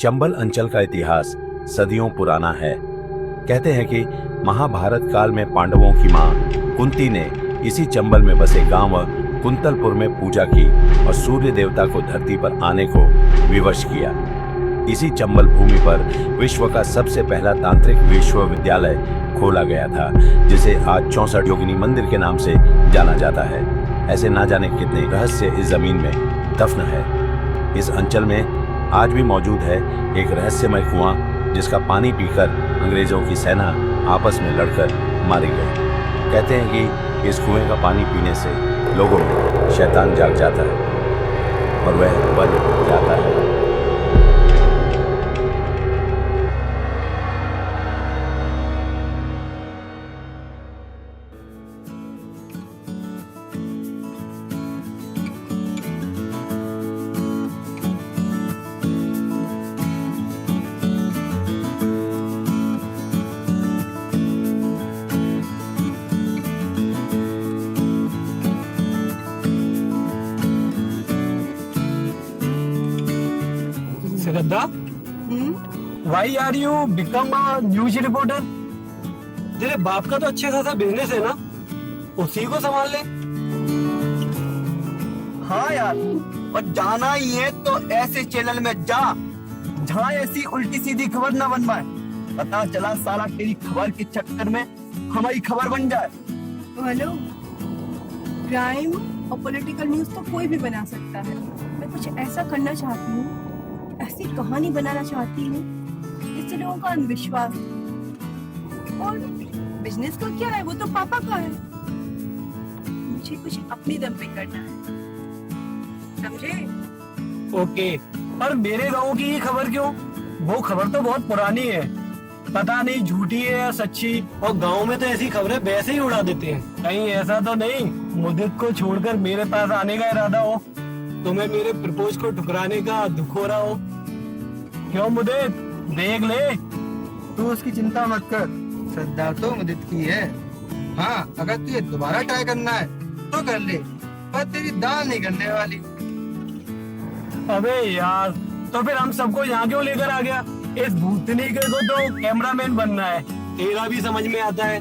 चंबल अंचल का इतिहास सदियों पुराना है। कहते हैं कि महाभारत काल में पांडवों की मां कुंती ने इसी चंबल में बसे गांव कुंतलपुर में पूजा की और सूर्य देवता को धरती पर आने को विवश किया। इसी चंबल भूमि पर विश्व का सबसे पहला तांत्रिक विश्वविद्यालय खोला गया था, जिसे आज 64 योगिनी मंदिर के नाम से जाना जाता है। ऐसे ना जाने कितने रहस्य इस जमीन में दफन है। इस अंचल में आज भी मौजूद है एक रहस्यमय कुआं, जिसका पानी पीकर अंग्रेजों की सेना आपस में लड़कर मारी गई। कहते हैं कि इस कुएं का पानी पीने से लोगों में शैतान जाग जाता है और वह बन जाता है। श्रद्धा, why are you become a news reporter? तेरे बाप का तो अच्छे खासा बिजनेस है ना, उसी को संभाल ले। हाँ यार, और जाना ही है तो ऐसे चैनल में जा जहाँ ऐसी उल्टी सीधी खबर ना बन पाए। पता चला साला तेरी खबर के चक्कर में हमारी खबर बन जाए। हेलो, क्राइम और पॉलिटिकल न्यूज तो कोई भी बना सकता है। मैं कुछ ऐसा करना चाहती हूँ, ऐसी कहानी बनाना चाहती हूँ जिससे लोगों का अंधविश्वास, और बिजनेस का क्या है, वो तो पापा का है। मुझे कुछ अपनी दम पे करना है, समझे? ओके, पर मेरे गांव की ही खबर क्यों? वो खबर तो बहुत पुरानी है, पता नहीं झूठी है या सच्ची। और गांव में तो ऐसी खबरें वैसे ही उड़ा देते हैं। कहीं ऐसा तो नहीं मुदित को छोड़कर मेरे पास आने का इरादा हो, तुम्हें मेरे प्रपोज को ठुकराने का दुख हो रहा हो? क्यों मुदित, देख ले। तू उसकी चिंता मत कर, श्रद्धा तो मुदित की है। हाँ, अगर तुझे दोबारा ट्राई करना है तो कर ले, पर तेरी दाल नहीं करने वाली। अबे यार, तो फिर हम सबको यहाँ क्यों लेकर आ गया? इस भूतनी के को तो कैमरामैन बनना है, तेरा भी समझ में आता है,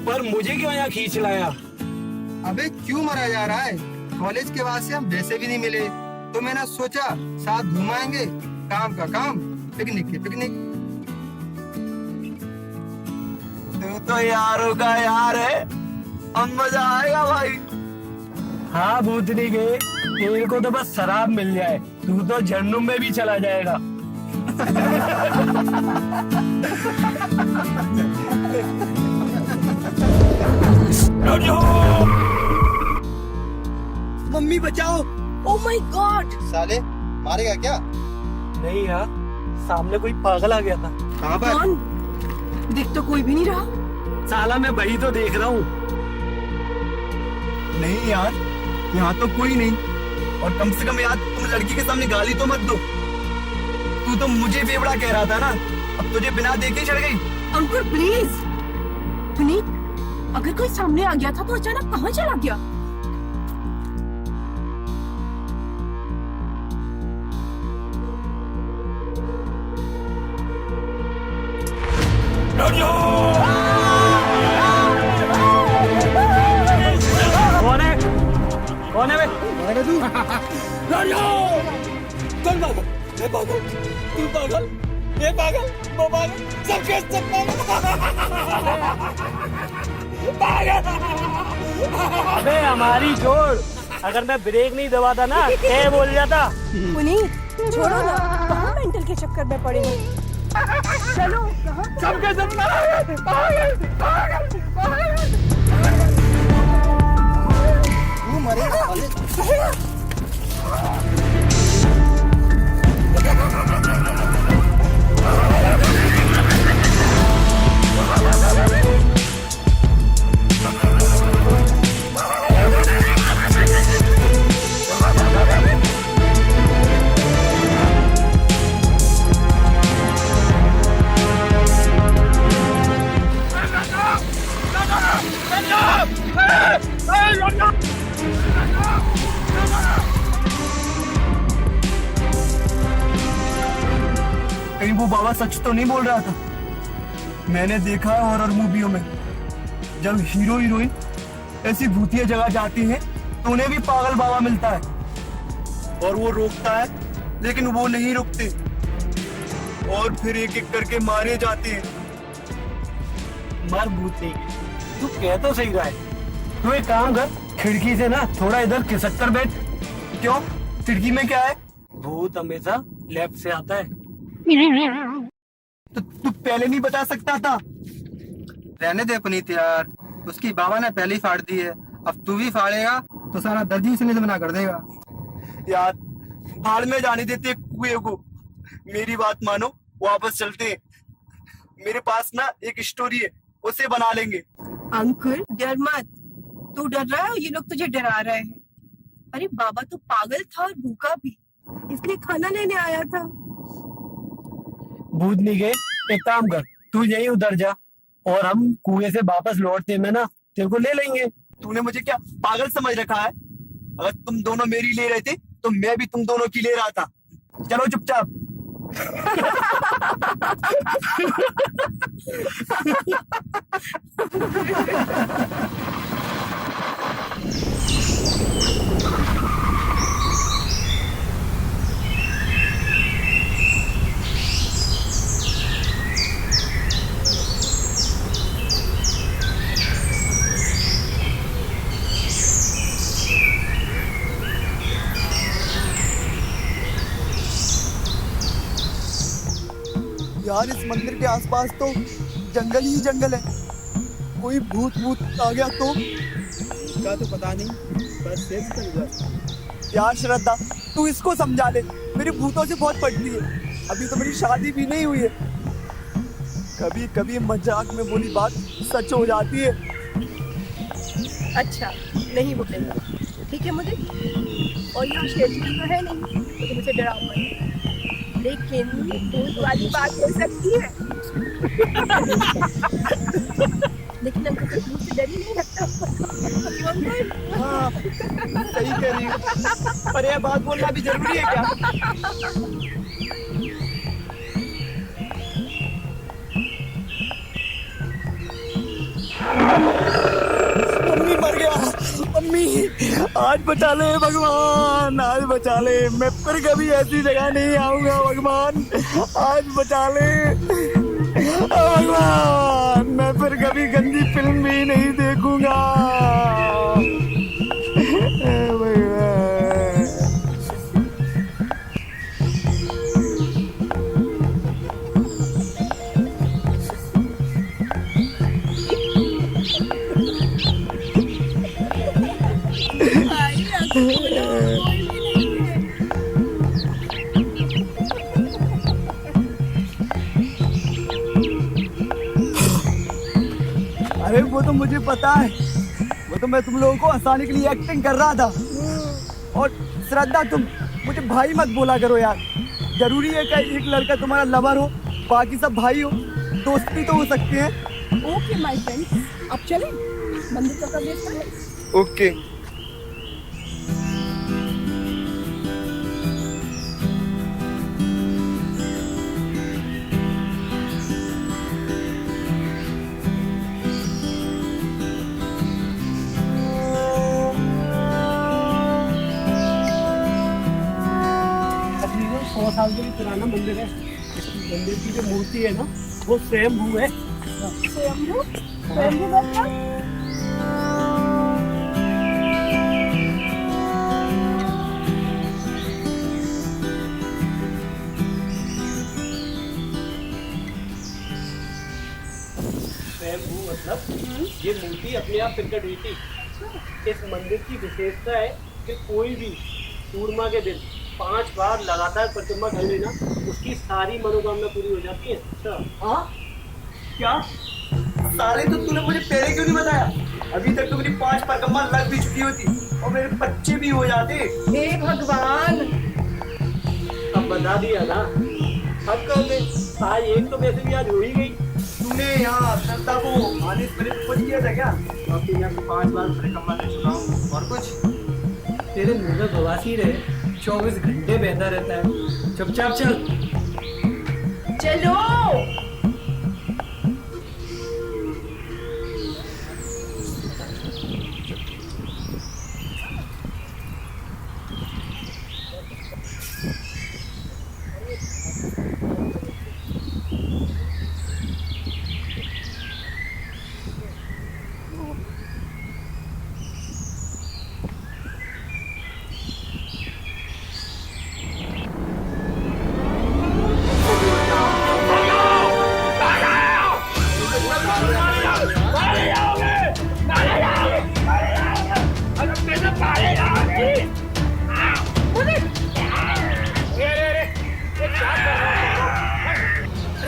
पर मुझे क्यों यहाँ खींच लाया? अबे क्यों मरा जा रहा है? कॉलेज के बाद से हम वैसे भी नहीं मिले, तो मैंने सोचा साथ घुमाएंगे, काम का काम, पिकनिक की पिकनिक। तू तो यारों का यार है, अब मजा आएगा भाई। हाँ भूतनी के, तेरे को तो बस शराब मिल जाए, तू तो जहन्नुम में भी चला जाएगा। मम्मी बचाओ। Oh my God! साले मारेगा क्या? नहीं यार, सामने कोई पागल आ गया था। कहाँ पर? कौन? दिख तो कोई भी नहीं रहा। साला मैं वही तो देख रहा हूँ। नहीं यार, यहाँ तो कोई नहीं। और कम से कम यार, तुम लड़की के सामने गाली तो मत दो। तू तो मुझे बेवड़ा कह रहा था ना, अब तुझे बिना देखे चढ़ गई। अंकुर प्लीज। पुनीत, अगर कोई सामने आ गया था तो अचानक कहाँ चला गया? कौन है? कौन है बे? तू चल पागल, ये पागल, तू पागल, ये पागल, वो पागल, सबके सब पागल। अबे हमारी जोड़, अगर मैं ब्रेक नहीं दबाता ना, क्या बोल जाता? पुनीत, छोड़ो ना, कहाँ मेंटल के चक्कर में पड़े हो? चलो, कहाँ? सबके सब पागल, पागल, पागल, पागल। तू मरेगा। वो बाबा सच तो नहीं बोल रहा था। मैंने देखा है हॉरर मूवियों में, जब हीरो हीरोइन ऐसी भूतिया जगह जाती हैं तो उन्हें भी पागल बाबा मिलता है और वो रोकता है, लेकिन वो नहीं रुकते और फिर एक एक करके मारे जाते हैं। मर भूत नहीं, तू कह तो सही रहा है। तू एक काम कर, खिड़की से ना थोड़ा इधर खिसक कर बैठ। क्यों? खिड़की में क्या है? भूत हमेशा लेफ्ट से आता है। तो तू पहले नहीं बता सकता था? रहने दे पुनीत यार, उसकी बाबा ने पहले ही फाड़ दी है, अब तू भी फाड़ेगा तो सारा दर्जी से मना कर देगा। यार भाड़ में जाने देते कुएं को, मेरी बात मानो, वापस चलते हैं। मेरे पास ना एक स्टोरी है, उसे बना लेंगे। अंकुर डर मत, तू डर रहा है और ये लोग तुझे डरा रहे हैं। अरे बाबा तो पागल था और भूखा भी, इसलिए खाना लेने आया था। भूत नहीं गए, एक काम कर, तू यहीं उधर जा और हम कुएं से वापस लौटते में ना तेरे को ले लेंगे। तूने मुझे क्या पागल समझ रखा है? अगर तुम दोनों मेरी ले रहे थे तो मैं भी तुम दोनों की ले रहा था। चलो चुपचाप। यार इस मंदिर के आसपास तो जंगल ही जंगल है, कोई भूत भूत आ गया तो क्या तो पता नहीं, बस सेफ चल जाए। यार श्रद्धा तू इसको समझा ले, मेरी भूतों से बहुत पटती है, अभी तो मेरी शादी भी नहीं हुई है। कभी कभी मजाक में बोली बात सच हो जाती है। अच्छा नहीं बोलेगा, ठीक है मुझे, और यहाँ शेरनी तो है नहीं तो मुझे डराओ, लेकिन भूत वाली बात हो सकती है। लेकिन हमको तो भूत से डर ही नहीं लगता। हाँ सही कह रही हूँ, पर यह बात बोलना भी जरूरी है क्या? मम्मी मर गया, मम्मी आज बचा ले भगवान, आज बचा ले, मैं फिर कभी ऐसी जगह नहीं आऊंगा भगवान, आज बचा ले भगवान, मैं फिर कभी गंदी फिल्म भी नहीं देखूंगा भगवान। अरे वो तो मुझे पता है, वो तो मैं तुम लोगों को हंसाने के लिए एक्टिंग कर रहा था। और श्रद्धा तुम मुझे भाई मत बोला करो यार, जरूरी है कि एक लड़का तुम्हारा लवर हो, बाकी सब भाई हो, दोस्त भी तो हो सकते हैं। ओके माय फ्रेंड, अब चलें मंदिर का प्रवेश करें। ओके। अभी 100 साल से भी पुराना मंदिर है। इस मंदिर की जो मूर्ति है ना वो स्वयंभू है। स्वयंभू? स्वयंभू मतलब? स्वयंभू मतलब ये मूर्ति अपने आप प्रकट हुई थी। इस मंदिर की विशेषता है कि कोई भी पूर्णिमा के दिन 5 बार लगातार परिक्रमा कर लेना, उसकी सारी मनोकामना पूरी हो जाती है। अच्छा हाँ क्या? साले तो तूने मुझे पहले क्यों नहीं बताया? अभी तक तो मेरी 5 परिक्रमा लग भी चुकी होती और मेरे बच्चे भी हो जाते। हे भगवान, अब बता दिया ना, अब कर ले। आज एक तो वैसे भी आज हो ही गई। तूने यहाँ श्रद्धा को आने से पहले कुछ किया था क्या? अब तो यहाँ 5 बार परिक्रमा कर चुका हूँ, और कुछ? तेरे मुंह में बवासीर है, 24 घंटे बहता रहता है। चुपचाप चल। चलो।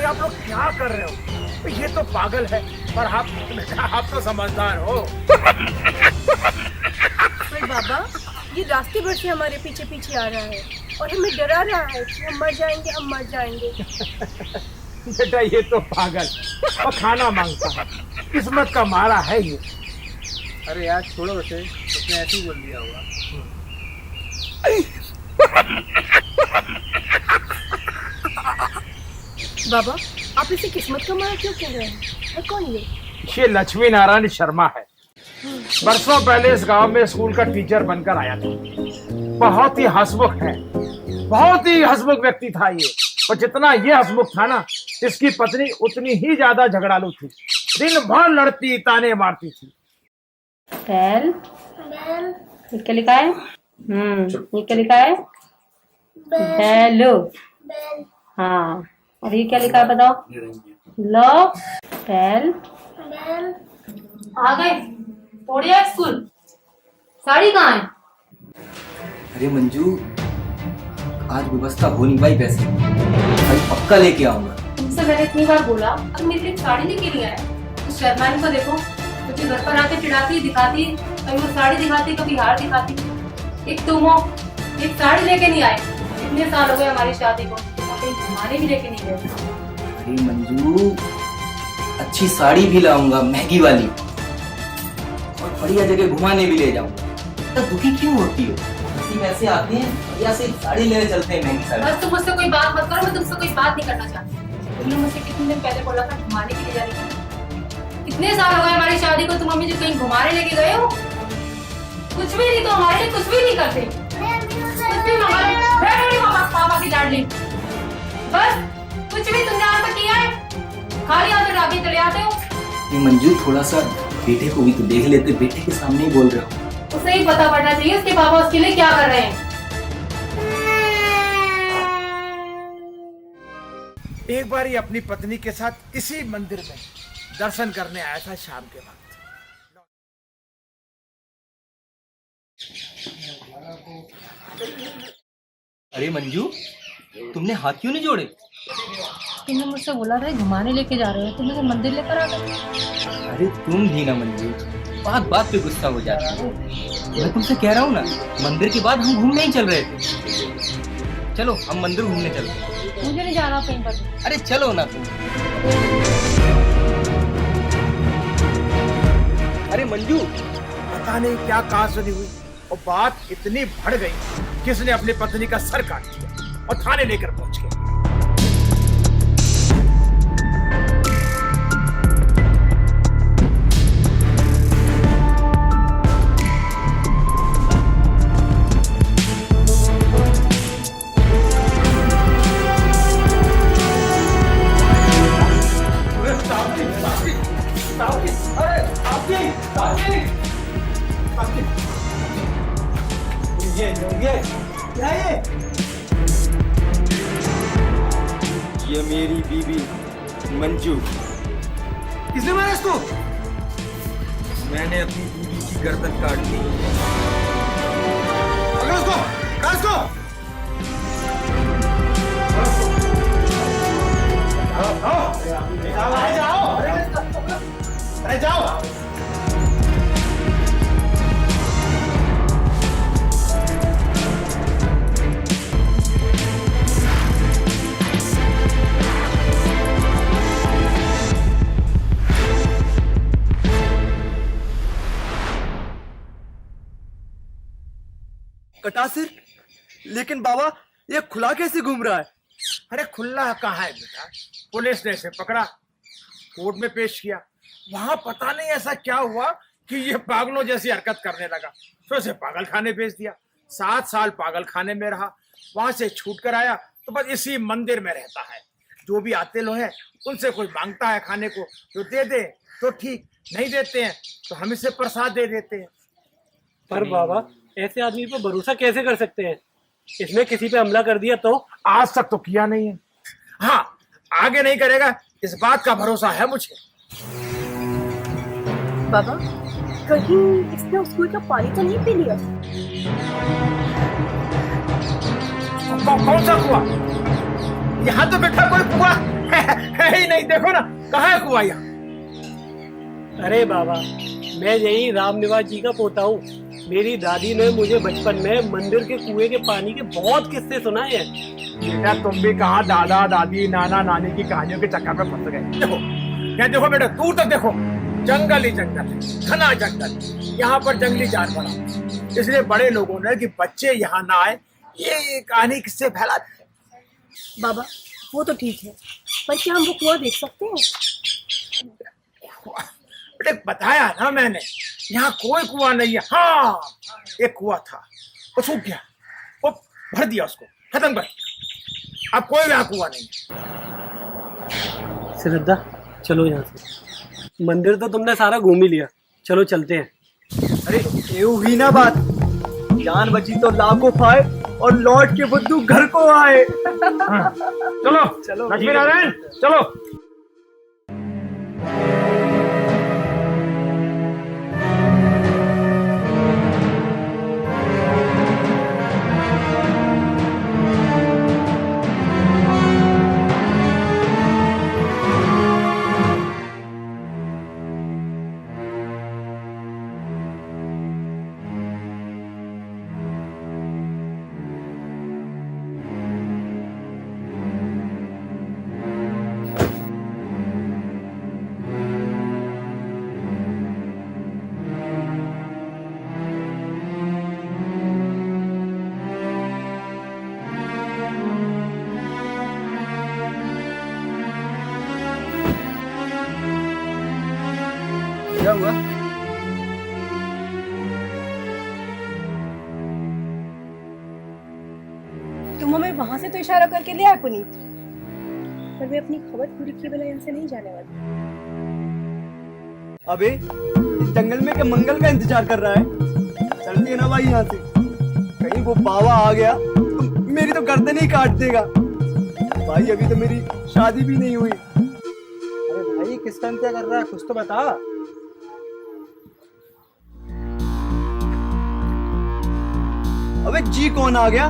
आप लोग क्या कर रहे हो? ये तो पागल है, पर आप तो समझदार हो। पर बाबा, ये रास्ते भर से हमारे पीछे पीछे आ रहा है और हमें डरा रहा है कि हम मर जाएंगे, हम मर जाएंगे। बेटा ये तो पागल और खाना मांगता है, किस्मत का मारा है ये। अरे यार छोड़ो उसे, उसने ऐसे ही बोल दिया होगा। बाबा, आप इसे किस्मत का मारा क्यों कह रहे हैं? है कौन ये लक्ष्मी नारायण शर्मा है। बरसों पहले इस गांव में स्कूल का टीचर बनकर आया था। बहुत ही हंसमुख है, बहुत ही हंसमुख व्यक्ति था ये। और जितना ये हंसमुख था ना, इसकी पत्नी उतनी ही ज्यादा झगड़ालू थी। दिन भर लड़ती, ताने मारती थी। बेल ये क्या लिखा है? ये क्या लिखा है? बेलो। हाँ, और ये क्या लिखा है बताओ? लो बेल। आ गए? तोड़िया स्कूल। साड़ी कहाँ है? अरे मंजू, आज व्यवस्था हो नहीं पाई पैसे, कल पक्का लेके आऊंगा। तुमसे मैंने इतनी बार बोला, अब मेरे लिए साड़ी लेके नहीं आया। उस शर्मानी को देखो, मुझे घर पर आके चिढ़ाती दिखाती, कभी वो साड़ी दिखाती, कभी हार दिखाती। एक तुम हो, एक साड़ी लेके नहीं आए। इतने साल हो गए हमारी शादी को, कहीं घुमाने भी लेके नहीं गए। अरे मंजू, अच्छी साड़ी भी लाऊंगा, महंगी वाली, और बढ़िया जगह घुमाने भी ले जाऊंगा। तो दुखी क्यों होती हो? इसी पैसे आते हैं, बढ़िया से साड़ी लेने चलते हैं, महंगी साड़ी। बस तुम मुझसे कोई बात मत करो, मैं तुमसे कोई बात नहीं करना चाहती। तुमने मुझसे कितने दिन पहले बोला था घुमाने के लिए जा रही थी। कितने साल हो गए हमारी शादी को, तुम मम्मी जो कहीं घुमाने लेके गए हो? कुछ भी नहीं, तो हमारे लिए कुछ भी नहीं करते। कुछ भी हमारे पापा की लाडली। बस कुछ भी तुमने आज तक किया है? खाली हाथ आगे चले आते हो। ये मंजू, थोड़ा सा बेटे को भी तो देख लेते, बेटे के सामने ही बोल रहे हो। उसे ही पता पड़ना चाहिए उसके पापा उसके लिए क्या कर रहे हैं। एक बार ही अपनी पत्नी के साथ इसी मंदिर में दर्शन करने आया था शाम के वक्त। अरे मंजू, तुमने हाथ क्यों नहीं जोड़े? तुमने मुझसे बोला था घुमाने लेके जा रहे हो, तुम मुझे मंदिर लेकर आ गए। अरे तुम भी ना मंजू, बात बात पे गुस्सा हो जाती है। मैं तुमसे कह रहा हूँ ना, मंदिर के बाद हम घूमने ही चल रहे थे। चलो हम मंदिर घूमने चलते हैं। मुझे नहीं जाना कहीं पर। अरे चलो ना तुम। अरे मंजू, पता नहीं क्या कहासुनी हुई और बात इतनी बढ़ गई कि उसने अपनी पत्नी का सर काट दिया और थाने लेकर पहुंच गया। ये मेरी बीवी मंजू। किसने मारा इसको? मैंने अपनी बीवी की गर्दन काट दी। पकड़ो उसको, काट उसको। अरे जाओ। कटा सिर, लेकिन बाबा ये खुला कैसे घूम रहा है? अरे खुला कहाँ है बेटा, पुलिस ने इसे पकड़ा, कोर्ट में पेश किया, वहां पता नहीं ऐसा क्या हुआ कि ये पागलों जैसी हरकत करने लगा, तो इसे पागल खाने भेज दिया। 7 साल पागल खाने में रहा, वहां से छूट कर आया तो बस इसी मंदिर में रहता है। जो भी आते लोग हैं उनसे कोई मांगता है खाने को तो दे दे तो ठीक, नहीं देते हैं तो हम इसे प्रसाद दे देते हैं। पर बाबा ऐसे आदमी पर भरोसा कैसे कर सकते हैं? इसने किसी पे हमला कर दिया तो? आज तक तो किया नहीं है, हाँ आगे नहीं करेगा इस बात का भरोसा है मुझे। बाबा कहीं इसने उस कुएं का पानी तो नहीं पी लिया? कौन सा कुआं? यहाँ तो बेटा कोई कुआं है ही नहीं, देखो ना कहाँ है कुआं यहाँ। अरे बाबा मैं यही राम निवास जी का पोता हूँ। मेरी दादी ने मुझे बचपन में मंदिर के कुएं के पानी के बहुत किस्से सुनाए हैं। बेटा तुम भी कहाँ दादा दादी नाना नानी की कहानियों के चक्कर में फंस गए। देखो यहाँ देखो बेटा, दूर तक देखो, जंगल ही जंगल, घना जंगल, यहाँ पर जंगली जानवर आते, इसलिए बड़े लोगों ने कि बच्चे यहाँ ना आए, ये कहानी किससे फैला। बाबा वो तो ठीक है, पर क्या हम वो कुआं देख सकते हैं? बेटे बताया ना मैंने, यहाँ कोई कुआं नहीं है। हाँ एक कुआं था, वो सूख गया, वो भर दिया, उसको खत्म कर दिया, अब कोई यहाँ कुआं नहीं है। श्रद्धा चलो यहाँ से, मंदिर तो तुमने सारा घूम ही लिया, चलो चलते हैं। अरे ये हुई ना बात, जान बची तो लाखों पाए और लौट के बुद्धू घर को आए। चलो चलो लक्ष्मी नारायण चलो। क्या हुआ? तुम हमें वहां से तो इशारा करके ले आए पुनीत, पर वे अपनी खबर पूरी किए बिना यहाँ से नहीं जाने वाले। अबे इस जंगल में क्या मंगल का इंतजार कर रहा है? चलती है ना भाई यहाँ से, कहीं वो बाबा आ गया तो मेरी तो गर्दन ही काट देगा। भाई अभी तो मेरी शादी भी नहीं हुई। अरे भाई किसका इंतजार कर रहा है, कुछ तो बता। अबे जी कौन आ गया?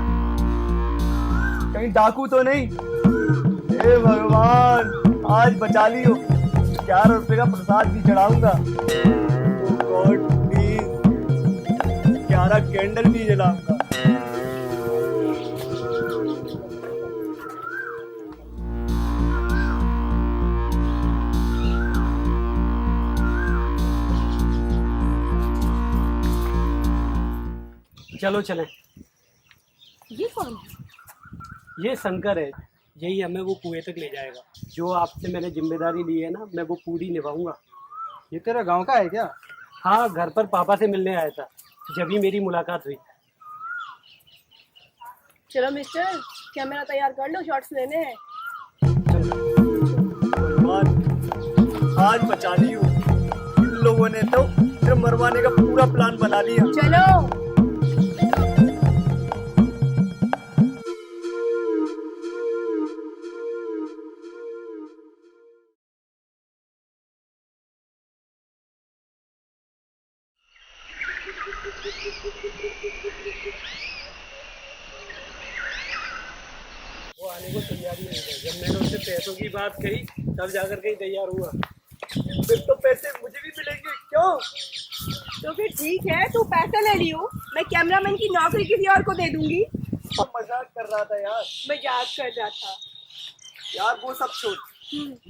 कहीं डाकू तो नहीं? हे भगवान आज बचा लियो, 11 रुपए का प्रसाद भी चढ़ाऊंगा। गॉड प्लीज 11 कैंडल भी जलाऊंगा। चलो चलें। ये कौन है? ये शंकर है, यही हमें वो कुएं तक ले जाएगा। जो आपसे मैंने जिम्मेदारी ली है ना, मैं वो पूरी निभाऊंगा। ये तेरा गांव का है क्या? हाँ घर पर पापा से मिलने आया था, जब ही मेरी मुलाकात हुई। चलो मिस्टर, कैमरा तैयार कर लो, शॉट्स लेने हैं। भगवान आज बचा लियो, इन लोगों ने तो फिर मरवाने का पूरा प्लान बना लिया। चलो वो आने को तैयारी नहीं है। जब मैंने उससे पैसों की बात कही तब जाकर के ही तैयार हुआ। फिर तो पैसे मुझे भी मिलेंगे क्यों? तो फिर ठीक है, तू पैसे ले लियो, मैं कैमरामैन की नौकरी किसी और को दे दूंगी। अब मजाक कर रहा था यार। मजाक कर रहा था यार वो सब छोड़,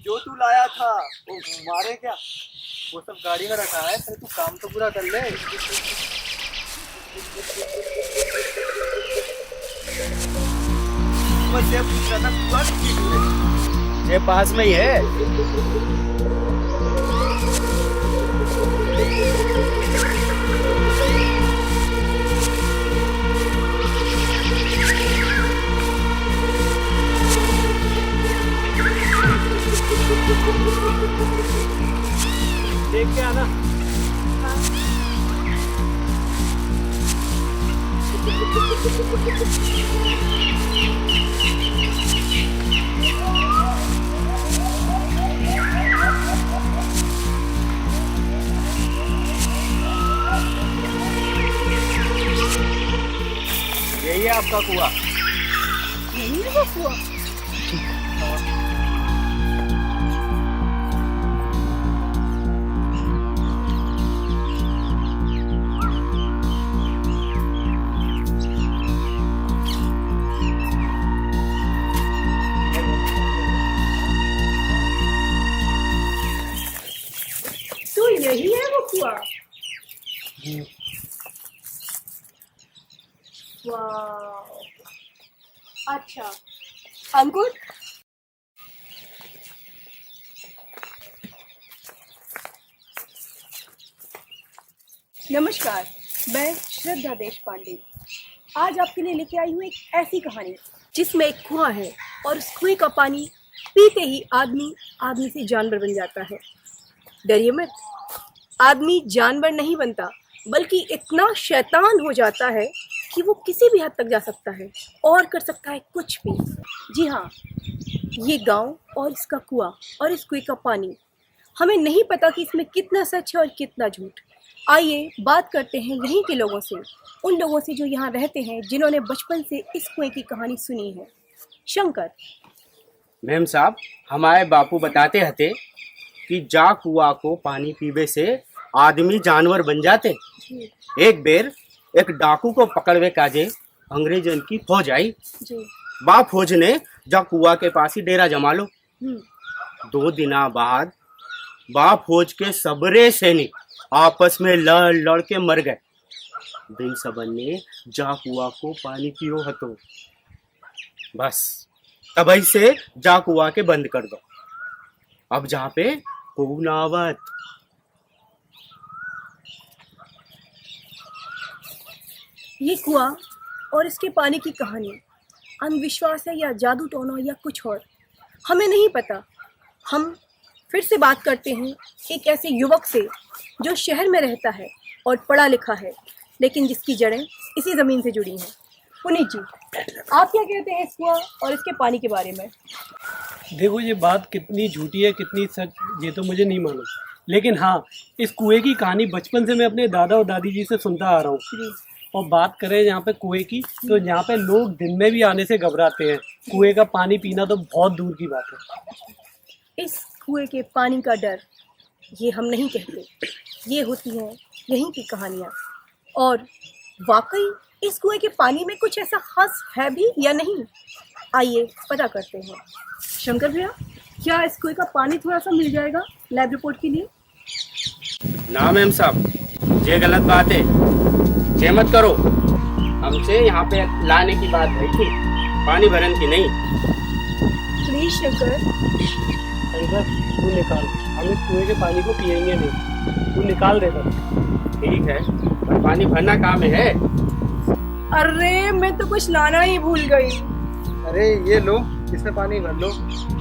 जो तू लाया था वो मारे क्या? वो सब गाड़ी में रखा है, फिर तू काम तो पूरा कर ले। मुझसे पूछ रहा था कुआं कितनी दूर है। ये पास में ही है। देख के आना। यही है आपका कुआं। यही है वो कुआं। तो यही है वो कुआं। वाह, अच्छा अंकुर, नमस्कार, मैं श्रद्धा देशपांडे आज आपके लिए लेके आई हूँ एक ऐसी कहानी जिसमें एक कुआं है और उस कुएं का पानी पीते ही आदमी से जानवर बन जाता है। डरिए मत, आदमी जानवर नहीं बनता बल्कि इतना शैतान हो जाता है कि वो किसी भी हद तक जा सकता है और कर सकता है कुछ भी। जी हाँ, ये गांव और इसका कुआं और इस कुएं का पानी, हमें नहीं पता कि इसमें कितना सच है और कितना झूठ। आइए बात करते हैं यहीं के लोगों से, उन लोगों से जो यहाँ रहते हैं, जिन्होंने बचपन से इस कुएं की कहानी सुनी है। शंकर, मैम साहब, हमारे बापू बताते हते कि जा कुआ को पानी पीवे से आदमी जानवर बन जाते। एक बेर एक डाकू को पकड़वे काजे अंग्रेजन की फौज आई। जी, बा फौज ने जा कुआ के पास ही डेरा जमा लो। हम्म, 2 दिना बाद बा फौज के सबरे सैनिक आपस में लड़ लड़ के मर गए। बिन सबन ने जा कुआ को पानी पियो हतो। बस तभी से जा कुआ के बंद कर दो। अब जहाँ पे कौन आवत। ये कुआं और इसके पानी की कहानी अंधविश्वास है या जादू टोना या कुछ और, हमें नहीं पता। हम फिर से बात करते हैं एक ऐसे युवक से जो शहर में रहता है और पढ़ा लिखा है, लेकिन जिसकी जड़ें इसी ज़मीन से जुड़ी हैं। पुनीत जी, आप क्या कहते हैं इस कुआं और इसके पानी के बारे में? देखो, ये बात कितनी झूठी है कितनी सच, ये तो मुझे नहीं मालूम, लेकिन हाँ, इस कुएं की कहानी बचपन से मैं अपने दादा और दादी जी से सुनता आ रहा हूँ। और बात करें यहाँ पे कुएं की, तो यहाँ पे लोग दिन में भी आने से घबराते हैं। कुएं का पानी पीना तो बहुत दूर की बात है। इस कुएं के पानी का डर ये हम नहीं कहते, ये होती हैं यहीं की कहानियाँ। और वाकई इस कुएं के पानी में कुछ ऐसा खास है भी या नहीं, आइए पता करते हैं। शंकर भैया, क्या इस कुएं का पानी थोड़ा सा मिल जाएगा लैब रिपोर्ट के लिए? ना मैम साहब, ये गलत बात है। ये मत करो। हमसे यहाँ पे लाने की बात रही थी, पानी भरन की नहीं। प्लीज शंकर, तू निकाल, हम इस कुएं के पानी को पिएंगे नहीं, तू निकाल देगा। ठीक है, पर पानी भरना काम है। अरे मैं तो कुछ लाना ही भूल गई। अरे ये लो, इसमें पानी भर लो।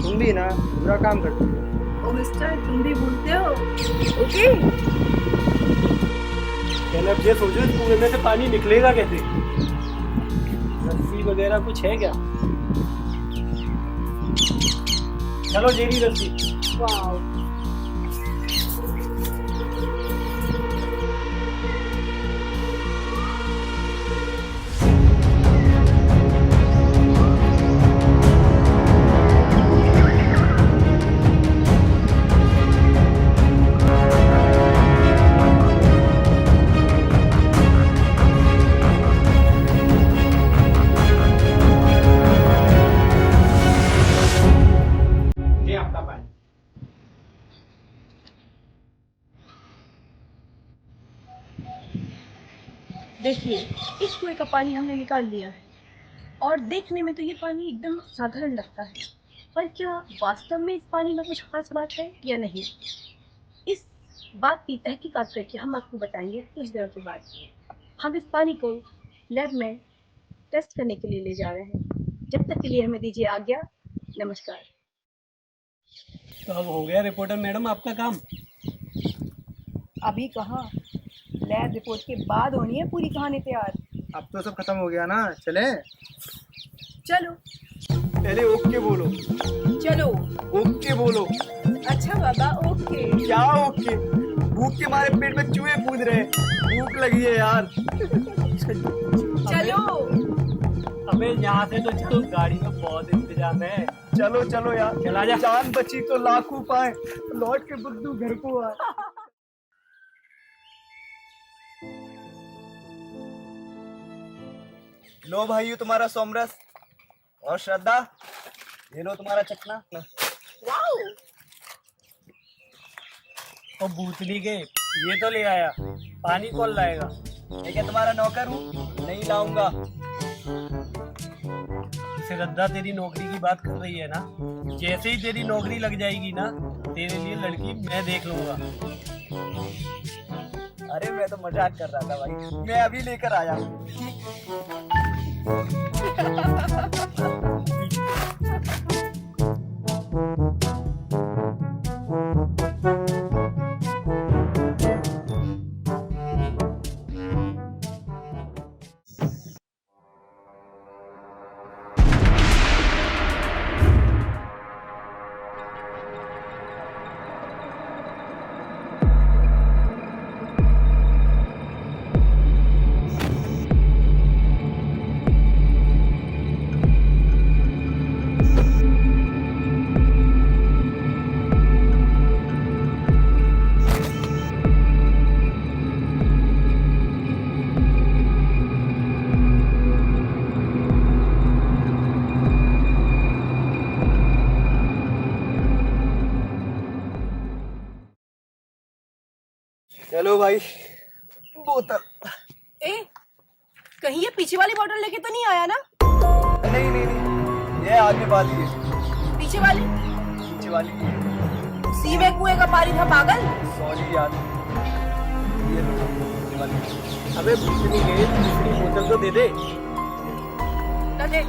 तुम भी ना बुरा काम करते हो। ओ मिस्टर, तुम भी भूलते हो। ओके, पहले अब ये सोचो, इस कुएं में से पानी निकलेगा कैसे? रस्सी वगैरह कुछ है क्या? चलो जेरी रस्सी। वाओ, ये आपका पानी। देखिए इस कुएं का पानी हमने निकाल लिया है और देखने में तो ये पानी एकदम साधारण लगता है, पर क्या वास्तव में इस पानी में कुछ खास बात है या नहीं, इस बात की तहकीकात करके हम आपको बताएंगे कुछ देर के बाद। हम इस पानी को लैब में टेस्ट करने के लिए ले जा रहे हैं। जब तक के लिए हमें दीजिए आज्ञा। नमस्कार। तो अब हो गया रिपोर्टर मैडम आपका काम? अभी कहाँ, लैब रिपोर्ट के बाद होनी है पूरी कहानी तैयार। अब तो सब खत्म हो गया ना, चले? चलो पहले ओके बोलो। चलो। ओके बोलो। अच्छा बाबा, ओके। क्या ओके? भूख के मारे पेट में चूहे कूद रहे हैं। भूख लगी है यार। चलो। अबे यहाँ से तो चलो, गाड़ी में बहुत इंतजाम है। चलो चलो यार, चला जा। जान बची तो लाखों पाए, लौट के बुद्धू घर को आ। लो भाइयों तुम्हारा सोमरस, और श्रद्धा ये लो तुम्हारा चखना। और भूतनी के ये तो ले आया, पानी कौन लाएगा? मैं क्या तुम्हारा नौकर हूँ? नहीं लाऊंगा। श्रद्धा तेरी नौकरी की बात कर रही है ना, जैसे ही तेरी नौकरी लग जाएगी ना, तेरे लिए लड़की मैं देख लूंगा। अरे मैं तो मजाक कर रहा था भाई, मैं अभी लेकर आया हूँ। चलो भाई, बोतल। ए, कहीं ये पीछे वाली बोतल लेके तो नहीं आया ना? नहीं नहीं नहीं, ये आगे वाली है। पीछे वाली? पीछे वाली है। उसी में कुएं का पानी था पागल। सॉरी यार, ये लो पीछे वाली। अबे भूतनी के दूसरी बोतल तो दे दे। ना दे।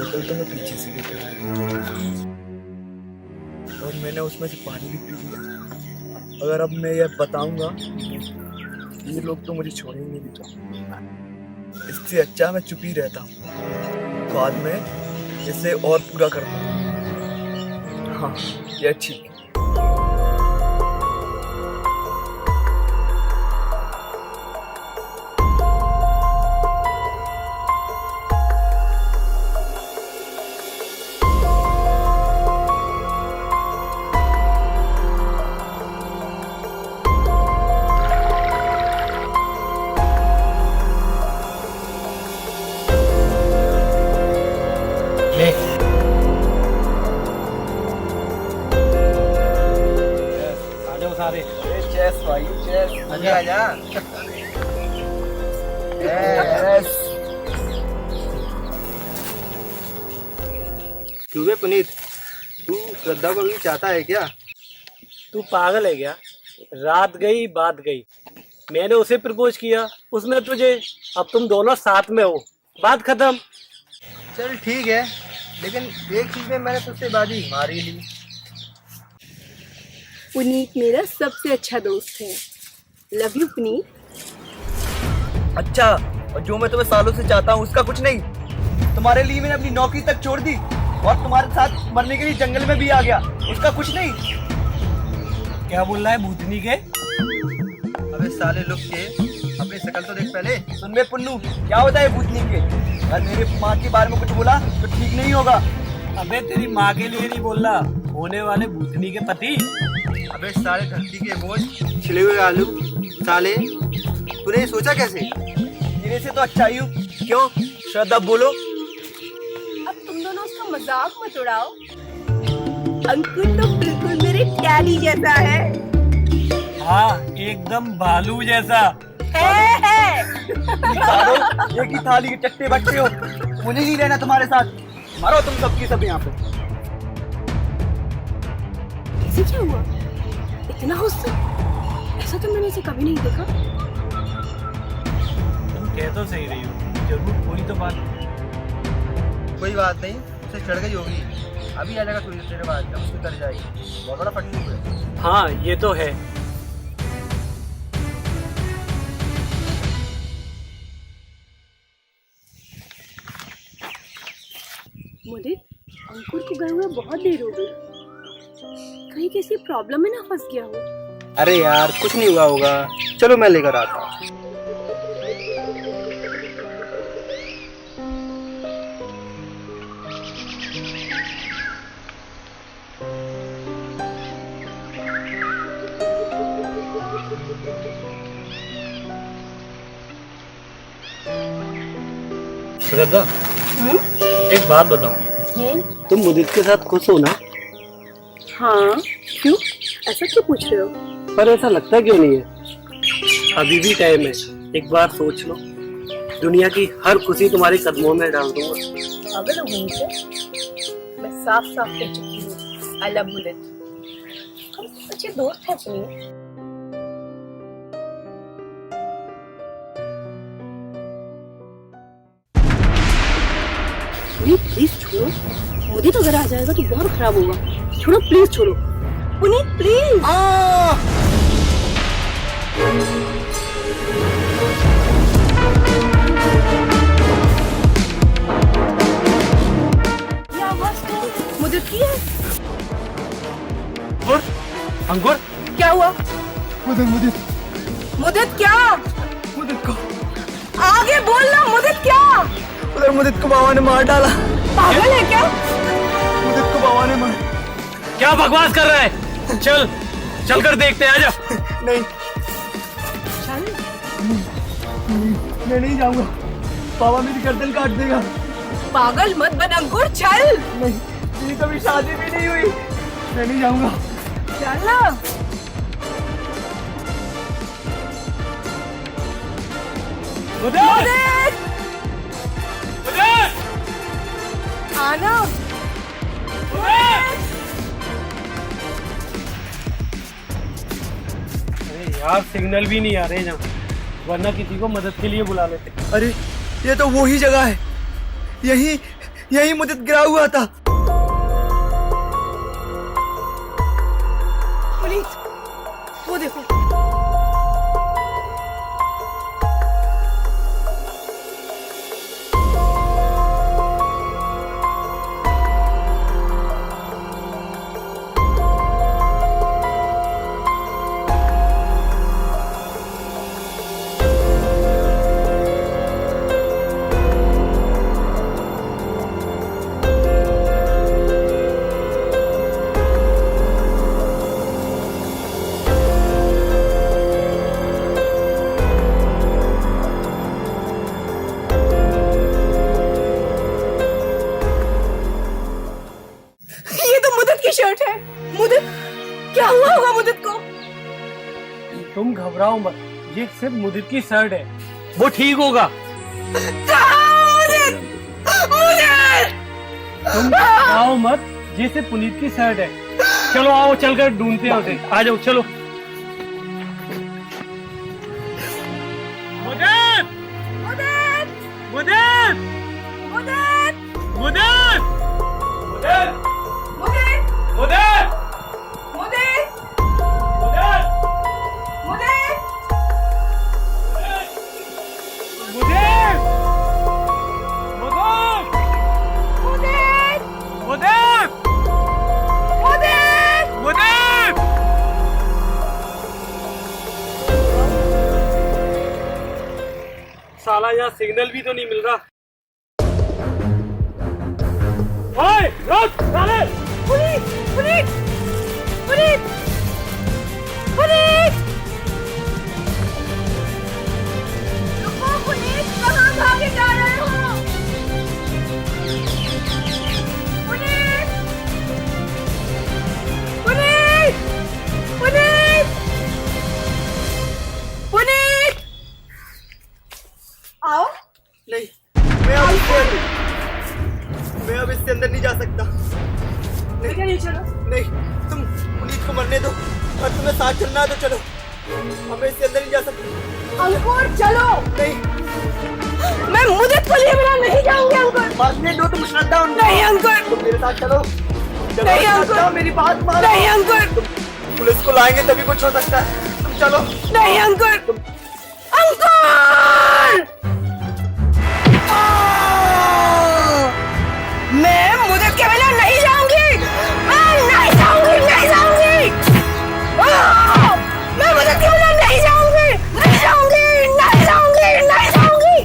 बोतल तो मैं पीछे से लेकर आया और मैंने उसमें से पानी भी पी लिया। अगर अब मैं ये बताऊंगा, ये लोग तो मुझे छोड़ेंगे नहीं। तो इससे अच्छा मैं चुप ही रहता हूँ, बाद में इसे और पूरा कर दूंगा। हाँ, ये ठीक है। सारे चेस भाई, चेस। आजा। यस। क्यों बे पुनीत, तू श्रद्धा को भी चाहता है क्या? तू पागल है क्या? रात गई बात गई, मैंने उसे प्रपोज किया, उसने तुझे, अब तुम दोनों साथ में हो, बात खत्म। चल ठीक है, लेकिन एक चीज में मैंने तुझसे बाजी मारी ली। पुनीत मेरा सबसे अच्छा दोस्त है। Love you Puneet. अच्छा, और जो मैं तुम्हें सालों से चाहता हूँ उसका कुछ नहीं? तुम्हारे लिए मैंने अपनी नौकरी तक छोड़ दी और तुम्हारे साथ मरने के लिए जंगल में भी आ गया, उसका कुछ नहीं? क्या बोल रहा है भूतनी के? अबे साले लोग के, अपनी शक्ल तो देख पहले। सुन बे पुन्नू, क्या होता है भूतनी के? अगर मेरे माँ के बारे में कुछ बोला तो ठीक नहीं होगा। अबे तेरी माँ के लिए नहीं बोल रहा, होने वाले भूतनी के पति। अबे साले धरती के बोझ, छिले हुए आलू, साले तूने सोचा कैसे? मेरे से तो अच्छा ही हूँ। क्यों श्रद्धा, बोलो। अब तुम दोनों उसका मजाक मत उड़ाओ। अंकुर तो बिल्कुल मेरे डैडी जैसा है। हाँ एकदम भालू जैसा। सालो, एक ही थाली के चट्टे बट्टे हो, मुझे नहीं रहना तुम्हारे साथ। मारो तुम सबकी सब यहाँ पे। ऐसे क्या हुआ? इतना गुस्सा? ऐसा तो मैंने इसे कभी नहीं देखा। तुम कह तो सही रही हो, जरूर कोई तो बात। कोई बात नहीं, उसे चढ़ गई होगी। अभी आ जाएगा थोड़ी देर बाद, जब उसकी कर जाएगी। बहुत बड़ा फटू है। हाँ ये तो है। मुदित, अंकुर को गए हुए बहुत देर हो गई। कहीं किसी प्रॉब्लम में ना फंस गया हो। अरे यार कुछ नहीं हुआ होगा, चलो मैं लेकर आता हूँ। श्रद्धा, एक बात बताओ, तुम मुदित के साथ खुश हो ना? हाँ, क्यों? ऐसा क्यों पूछ रहे हो? पर ऐसा लगता क्यों नहीं है? अभी भी टाइम है, एक बार सोच लो। दुनिया की हर खुशी तुम्हारे कदमों में डाल दूंगा। पागल हो गई क्या? मैं साफ साफ कह चुकी हूँ, आई लव मुदित। हम अच्छे दोस्त हैं पुनीत। प्लीज छोड़ो, मुदित अगर आ जाएगा तो बहुत खराब होगा। छोड़ो प्लीज, छोड़ो पुनीत प्लीज। ये आवाज तो मुदित की है। अंकुर, क्या हुआ? मुदित मुदित क्या? मुदित को आगे बोलना, मुदित क्या? उधर मुदित को बाबा ने मार डाला। पागल है क्या? मुदित को बाबा ने मार। क्या बकवास कर रहा है? चल चल कर देखते हैं, आजा। नहीं, चल। मैं नहीं जाऊंगा, बाबा मेरी गर्दन काट देगा। पागल मत बन अंकुर, चल। नहीं, मेरी कभी शादी भी नहीं हुई, मैं नहीं जाऊंगा। चल ना। मुदित! आना। अरे यार, सिग्नल भी नहीं आ रहे जहाँ, वरना किसी को मदद के लिए बुला लेते। अरे ये तो वही जगह है, यही यही मुदित गिरा हुआ था। पुनीत, वो देखो। शर्ट है। मुदित, क्या हुआ होगा मुदित को? तुम घबराओ मत, ये सिर्फ मुदित की शर्ट है, वो ठीक होगा। मुदित! मुदित! तुम घबराओ मत, ये सिर्फ पुनीत की शर्ट है। चलो आओ, चलकर ढूंढते हैं उसे। आ जाओ, चलो। मुदित! मुदित! मुदित! मुदित! मुदित! मुदित! मुदित! मुदित! मुदित! मुदित! मुदित! मुदित! मुदित! मुदित! मुदित! साला यहाँ सिग्नल भी तो नहीं मिल रहा। ओए, रुक, साले! पुनीत! पुनीत! पुनीत! पुनीत! रुको पुनीत, कहाँ भागे जा रहे हो? पुनीत! पुनीत! पुनीत! मैं अब इससे अंदर नहीं जा सकता। नहीं चलो। नहीं, तुम पुनीत को मरने दो और तुम्हें साथ चलना है तो चलो। हमें इससे अंदर नहीं जा सकते। अंकुर चलो। नहीं, मैं मुदित को लिए बिना नहीं जाऊंगी अंकुर। मरने दो तुम श्रद्धा। नहीं अंकुर। तुम मेरे साथ चलो। नहीं अंकुर। श्रद्धा, मेरी बात मानो। नहीं अंकुर। पुलिस को लाएंगे तभी कुछ हो सकता है। तुम चलो। नहीं अंकुर। अंकुर! मैं मुदित के बिना नहीं जाऊंगी। मैं नहीं जाऊंगी। मैं मुदित के बिना नहीं जाऊंगी। नहीं जाऊंगी।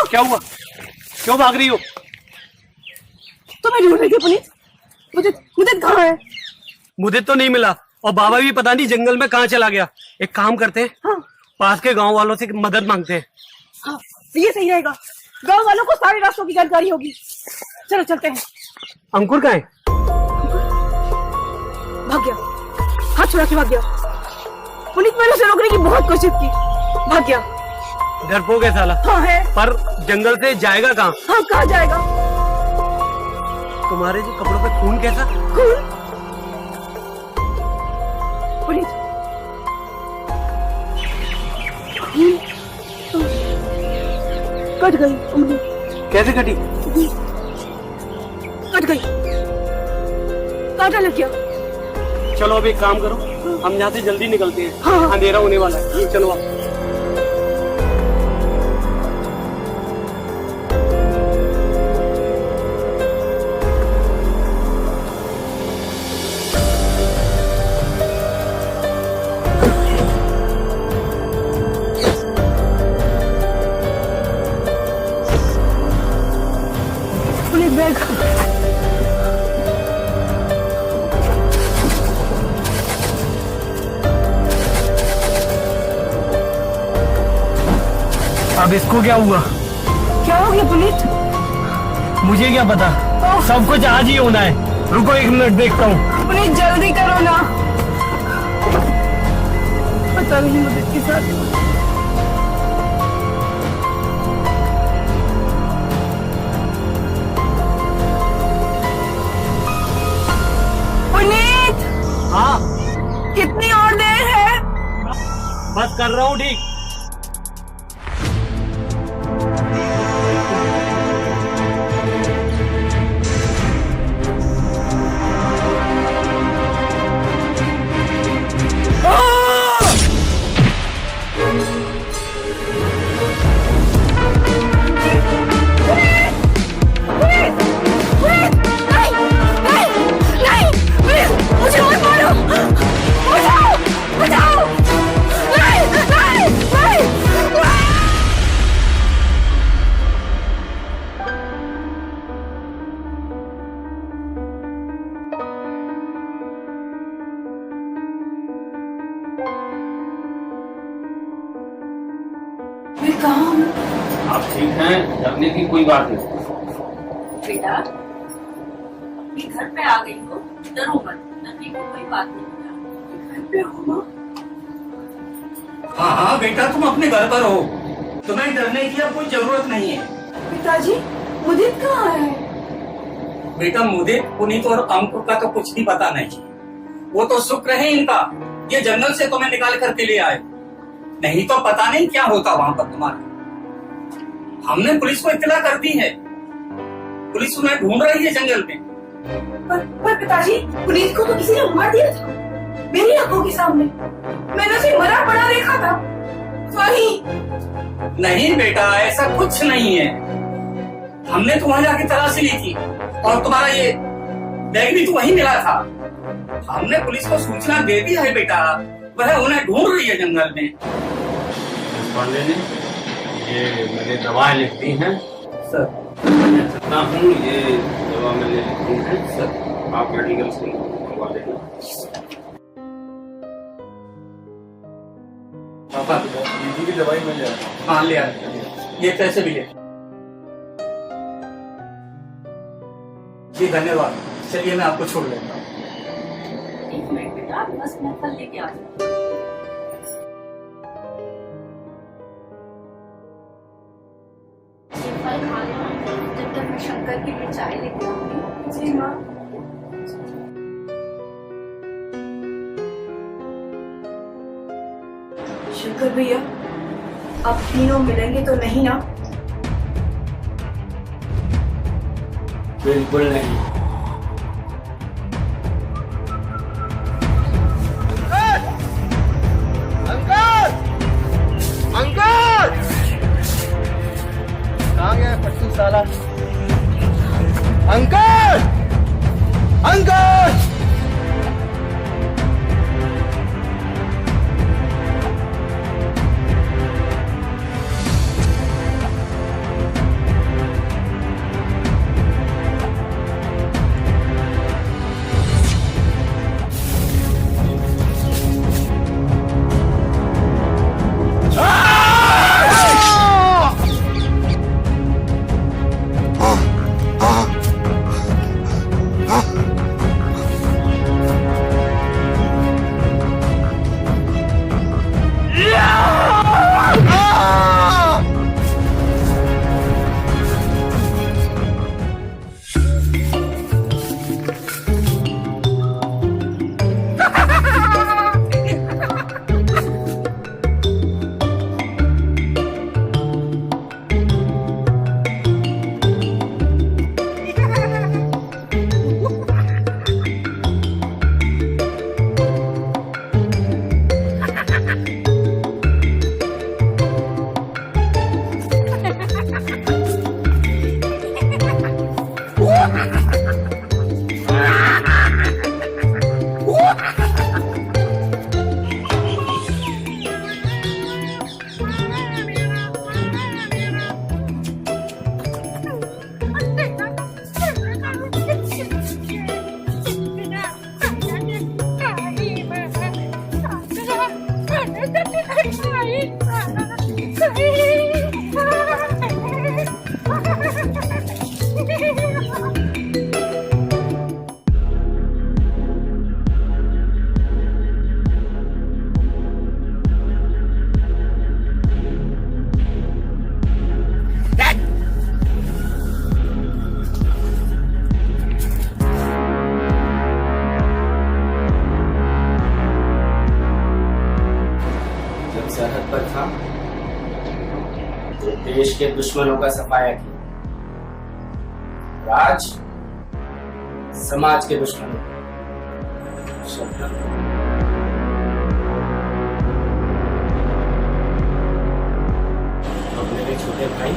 क्या हुआ? क्यों भाग रही हो? तो मैं ढूंढ रही थी पुनीत। मुदित कहाँ है? मुदित तो नहीं मिला और बाबा भी पता नहीं जंगल में कहाँ चला गया। एक काम करते हैं, हाँ। पास के गांव वालों से मदद मांगते हैं। हाँ, ये सही रहेगा। गांव वालों को सारे रास्तों की जानकारी होगी। चलो चलते हैं। अंकुर कहाँ है? भाग गया। हाथ छुड़ा के भाग गया। पुनीत मैंने उसे रोकने की बहुत कोशिश की, भाग गया। डरपोक है साला। हाँ है। पर जंगल से जाएगा कहाँ? हाँ कहाँ जाएगा? तुम्हारे जो कपड़ों पे खून कैसा? खून? पुनीत कट गई उंगली। कैसे कटी? कट गई, कांटा लग गया। चलो अब एक काम करो, हम यहाँ से जल्दी निकलते हैं। हाँ। अंधेरा होने वाला है। चलो आप। पुनीत बैग। अब इसको क्या हुआ? क्या हो गया पुनीत? मुझे क्या पता, सब कुछ आज ही होना है। रुको एक मिनट देखता हूँ। पुनीत जल्दी करो ना। पता नहीं मुदित के साथ। पुनीत! हाँ कितनी और देर है? बस कर रहा हूँ ठीक। मुझे मत मारो! बचाओ! बचाओ! नहीं! नहीं! नहीं! मैं कहाँ हूँ? आप ठीक हैं, डरने की कोई बात नहीं। बेटा, मैं घर पे आ गई हो, डरो मत, डरने की कोई बात नहीं बेटा। घर पे हूँ माँ। हाँ हाँ बेटा, तुम अपने घर पर हो, तुम्हें डरने की अब कोई जरूरत नहीं है। पिताजी, मुदित कहाँ है? बेटा मुदित, पुनीत और अंकुर का तो कुछ भी पता नहीं। वो तो शुक्र है इनका, ये जंगल से तुम्हें निकाल करके ले आए, नहीं तो पता नहीं क्या होता वहां पर तुम्हारा। हमने पुलिस को इत्तला कर दी है, पुलिस तुम्हें ढूंढ रही है जंगल में। पर पिताजी, पुलिस को तो किसी ने मार दिया था मेरी आंखों के सामने। मैंने उसे मरा पड़ा देखा था वहीं। नहीं बेटा, ऐसा कुछ नहीं है। हमने तुम्हारे आगे तलाशी ली थी और तुम्हारा ये बैग भी तो वहीं मिला था। हमने पुलिस को सूचना दे दी है बेटा, वह उन्हें ढूंढ रही है जंगल में। पांडे ने ये मैंने दवाएं लिख दी हैं सर। मैं सकता हूँ, ये दवा मैंने लिख दी है सर, आप मेडिकल से मंगवा देना। पापा दीदी की दवाई मिल जाए। हाँ ले आ, ये पैसे भी ले। जी धन्यवाद। चलिए मैं आपको छोड़ देता हूँ। एक मिनट बेटा, बस मैं फल लेके आ जाऊँ। ये फल खा लेना जब तक मैं शंकर के लिए चाय लेके आऊंगी। जी माँ। शंकर भैया, आप तीनों मिलेंगे तो नहीं ना? बिल्कुल नहीं। अंकल कहाँ गया पट्टू साला? अंकल अंकल सरहद पर था तो देश के दुश्मनों का सफाया किया, राज समाज के दुश्मनों का। अब मेरे छोटे भाई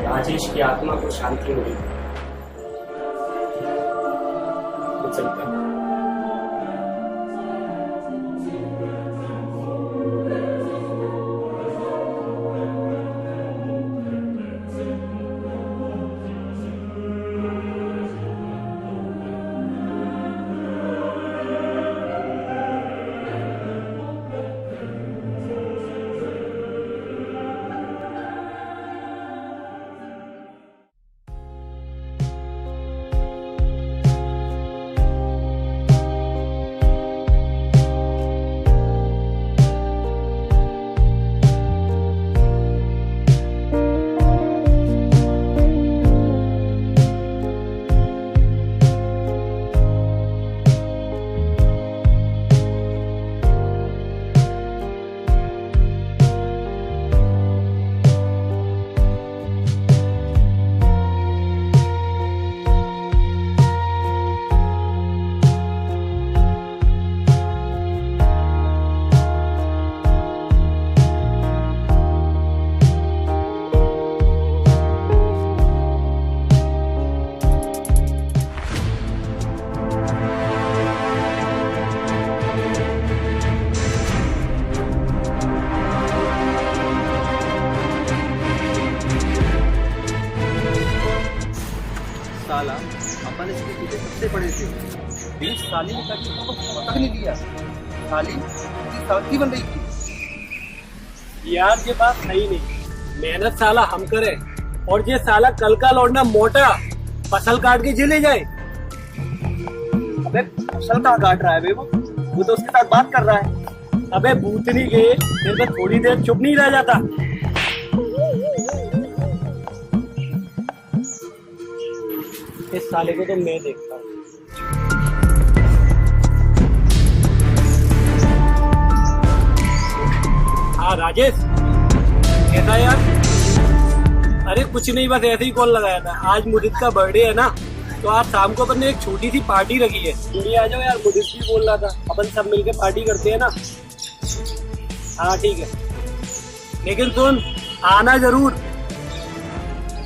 राजेश की आत्मा को शांति मिली। तो चलता हूं। साला अपन इसके पीछे सबसे बड़े थे। 20 साली ने कभी उसको पता नहीं दिया। साली उसकी साथी बन रही थी। यार ये बात सही नहीं, मेहनत साला हम करे और ये साला कल का लौंडा मोटा फसल काट के जेले जाए। अबे फसल कहाँ काट रहा है बे? वो तो उसके साथ बात कर रहा है। अबे भूतनी के मेरे को थोड़ी देर चुप नहीं रह जाता। इस साले को तो मैं देखता हूँ। हाँ राजेश, कैसा यार? अरे कुछ नहीं, बस ऐसे ही कॉल लगाया था। आज मुदित का बर्थडे है ना, तो आज शाम को अपन ने एक छोटी सी पार्टी रखी है। तुम भी आ जाओ यार, मुदित भी बोल रहा था अपन सब मिलके पार्टी करते हैं ना। हाँ ठीक है, लेकिन सुन आना जरूर,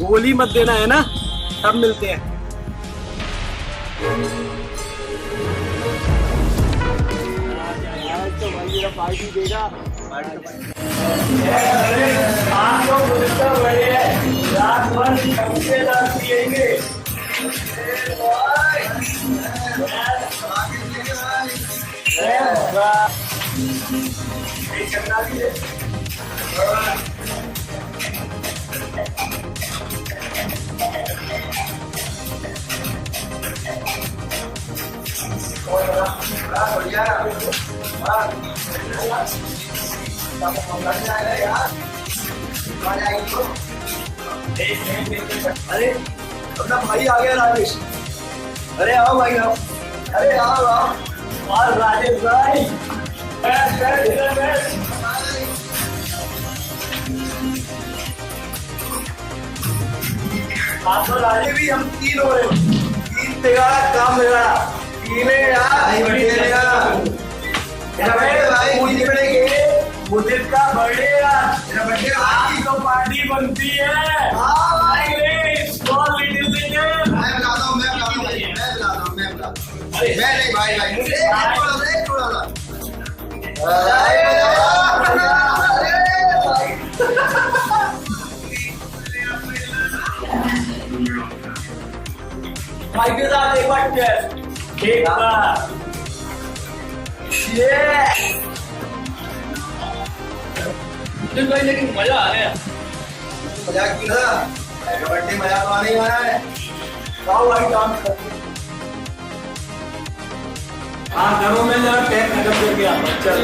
गोली मत देना है ना। सब मिलते हैं। तो भाई मेरा पार्टी देगा। आज तो मुदित का बर्थडे है, रात भर दांत पिएंगे। अरे अपना भाई आ गया राजेश। अरे आओ भाई आओ। अरे आओ आओ। और राजेश भाई आप तो राजे भी हम 3 हो रहे। 3 तेरा काम मेरा। 3 मुदित का बर्थडे आज तो पार्टी बनती है। भाई के साथ एक बार एक बार भाई, लेकिन मजा आ गया। मजाक की ना बर्थडे मजा तो आने ही वाला है। आओ भाई काम करते हैं। हाँ घरों में जा टैग खत्म करके आता। चल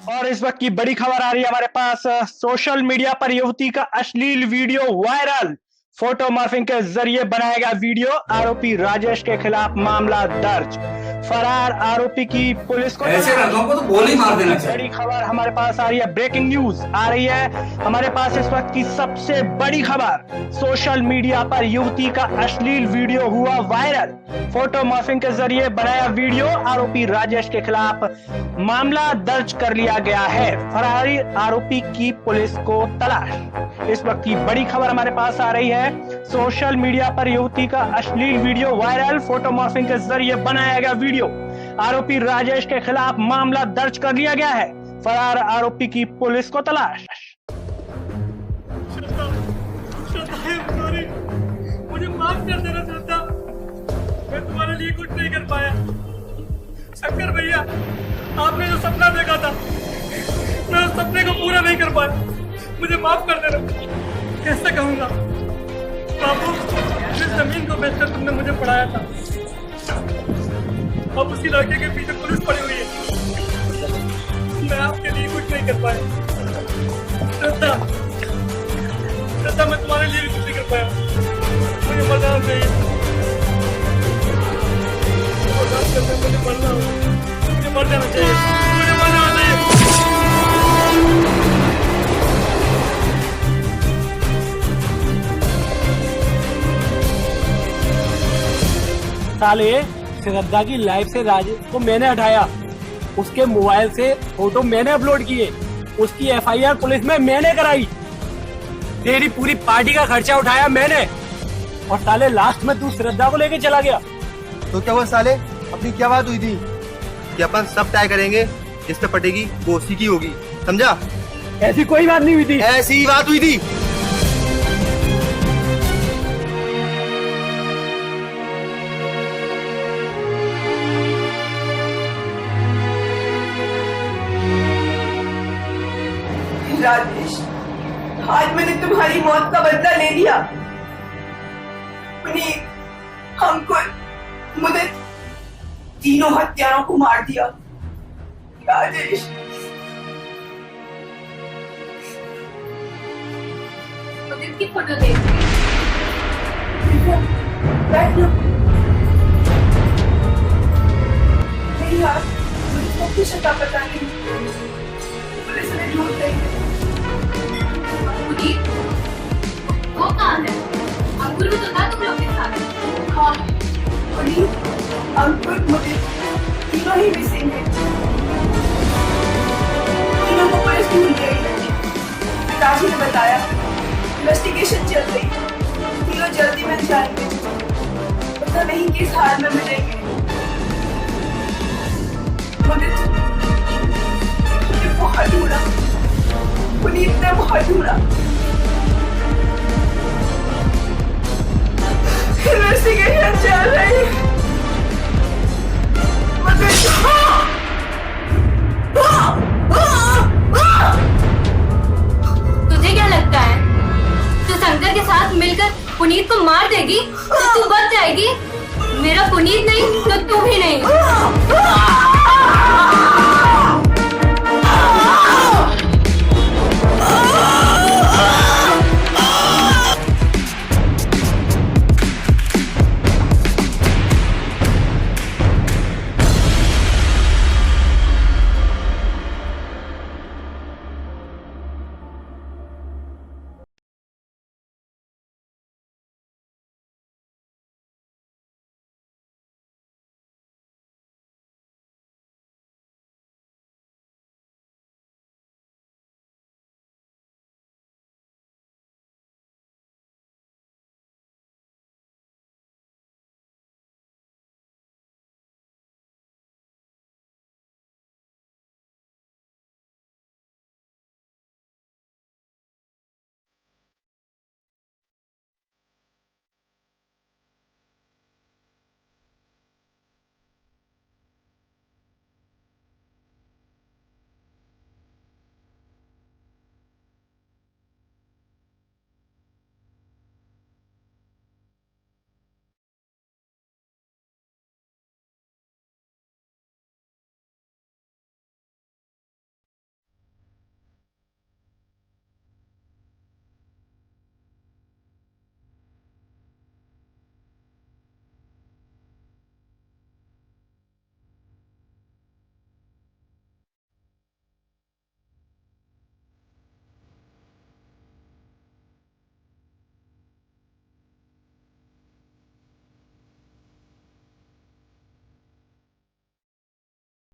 और इस वक्त की बड़ी खबर आ रही है हमारे पास। सोशल मीडिया पर युवती का अश्लील वीडियो वायरल। फोटो मॉर्फिंग के जरिए बनाया गया वीडियो, आरोपी राजेश के खिलाफ मामला दर्ज। फरार आरोपी की पुलिस को ऐसे रंगों को तो गोली मार देना चाहिए। बड़ी खबर हमारे पास आ रही है, ब्रेकिंग न्यूज आ रही है हमारे पास इस वक्त की सबसे बड़ी खबर। सोशल मीडिया पर युवती का अश्लील वीडियो हुआ वायरल। फोटो मॉर्फिंग के जरिए बनाया वीडियो, आरोपी राजेश के खिलाफ मामला दर्ज कर लिया गया है। फरारी आरोपी की पुलिस को तलाश। इस वक्त की बड़ी खबर हमारे पास आ रही है, सोशल मीडिया पर युवती का अश्लील वीडियो वायरल। फोटो मॉर्फिंग के जरिए बनाया गया वीडियो, आरोपी राजेश के खिलाफ मामला दर्ज कर लिया गया है। फरार आरोपी की पुलिस को तलाश। मुझे माफ कर देना श्रद्धा, मैं तुम्हारे लिए कुछ नहीं कर पाया। शंकर भैया, आपने जो सपना देखा था, मैं उस सपने को पूरा नहीं कर पाया, मुझे माफ कर देना। कैसे कहूँगा बाबू, जिस जमीन को बेचकर तुमने मुझे पढ़ाया था, अब उसी लड़के के पीछे पुलिस पड़ी हुई है। मैं आपके लिए कुछ नहीं कर पाया श्रद्धा, मैं तुम्हारे लिए भी कुछ नहीं कर पाया। मुझे मर जाना चाहिए, मुझे मरना चाहिए, मुझे मर जाना चाहिए। साले, श्रद्धा की लाइफ से राजेश को मैंने हटाया, उसके मोबाइल से फोटो मैंने अपलोड किए, उसकी एफआईआर पुलिस में मैंने कराई, तेरी पूरी पार्टी का खर्चा उठाया मैंने, और साले लास्ट में तू श्रद्धा को लेके चला गया। तो क्या हुआ साले, अपनी क्या बात हुई थी कि अपन सब तय करेंगे, जिस पे पटेगी वो उसी की होगी, समझा? ऐसी कोई बात नहीं हुई थी। ऐसी ही बात हुई थी। राजेश, आज मैंने तुम्हारी मौत का बदला ले लिया। हमको, मुझे तीनों हत्यारों को मार दिया। राजेश, मुझे की फोटो देख बैठ लो। नहीं यार, मुझे तो कुछ पता नहीं, पुलिस ने ढूंढ रही। वो कहाँ है? अंकुर भी तो था तुम लोग के साथ। हाँ, अंकुर, मुझे तीनों ही मिसिंग है। तीनों को पुलिस ढूंढ रही है। पिताजी ने बताया, इन्वेस्टिगेशन चल रही, तीनों जल्दी मिल जाएंगे, पता नहीं किस हाल में मिलेंगे। मुझे बहुत ढूंढा, पुनीत ने बहुत ढूंढा। इन्वेस्टिगेशन चल रही, तुझे क्या लगता है तू शंकर के साथ मिलकर पुनीत को मार देगी तो तू बच जाएगी? मेरा पुनीत नहीं तो तू भी नहीं।